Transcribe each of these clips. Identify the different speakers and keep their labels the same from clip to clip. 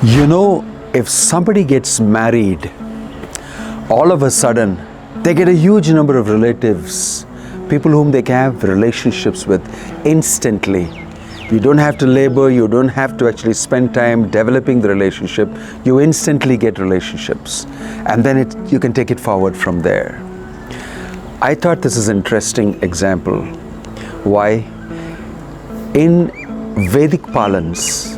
Speaker 1: You know, if somebody gets married, all of a sudden, they get a huge number of relatives, people whom they can have relationships with instantly. You don't have to labor, you don't have to actually spend time developing the relationship. You instantly get relationships. And then you can take it forward from there. I thought this is an interesting example. Why? In Vedic parlance,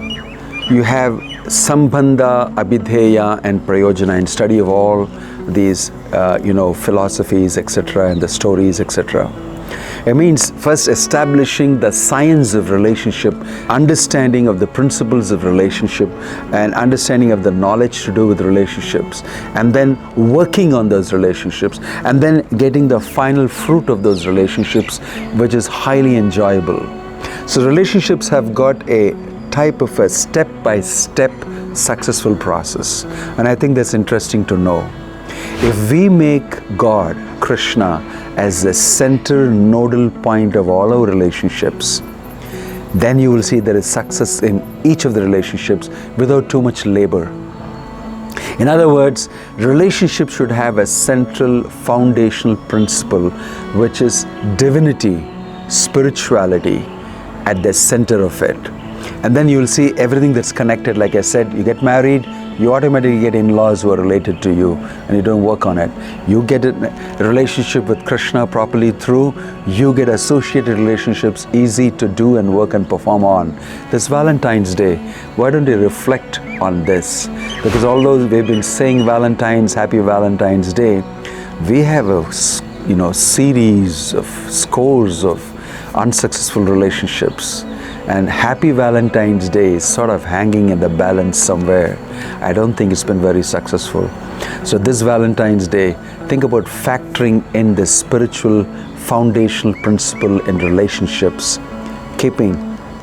Speaker 1: you have Sambandha, Abhidheya and Prayojana, and study of all these philosophies, etc., and the stories, etc. It means first establishing the science of relationship, understanding of the principles of relationship, and understanding of the knowledge to do with relationships, and then working on those relationships, and then getting the final fruit of those relationships, which is highly enjoyable. So relationships have got a type of a step-by-step successful process, and I think that's interesting to know. If we make God, Krishna, as the center nodal point of all our relationships, then you will see there is success in each of the relationships without too much labor. In other words, relationships should have a central foundational principle, which is divinity, spirituality at the center of it. And then you will see everything that's connected. Like I said, you get married, you automatically get in-laws who are related to you, and you don't work on it. You get a relationship with Krishna properly through, you get associated relationships easy to do and work and perform on. This Valentine's Day, why don't you reflect on this? Because although we've been saying Happy Valentine's Day, we have a series of scores of unsuccessful relationships. And Happy Valentine's Day is sort of hanging in the balance somewhere. I don't think it's been very successful. So this Valentine's Day, think about factoring in the spiritual foundational principle in relationships, keeping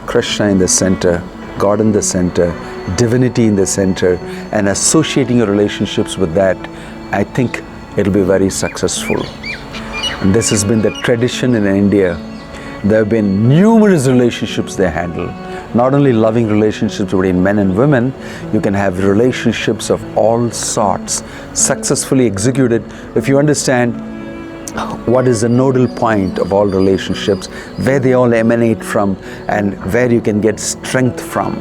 Speaker 1: Krishna in the center, God in the center, divinity in the center, and associating your relationships with that. I think it'll be very successful. And this has been the tradition in India. There have been numerous relationships they handle. Not only loving relationships between men and women, you can have relationships of all sorts, successfully executed if you understand what is the nodal point of all relationships, where they all emanate from, and where you can get strength from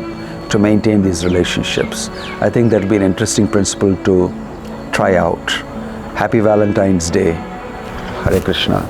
Speaker 1: to maintain these relationships. I think that'll be an interesting principle to try out. Happy Valentine's Day. Hare Krishna.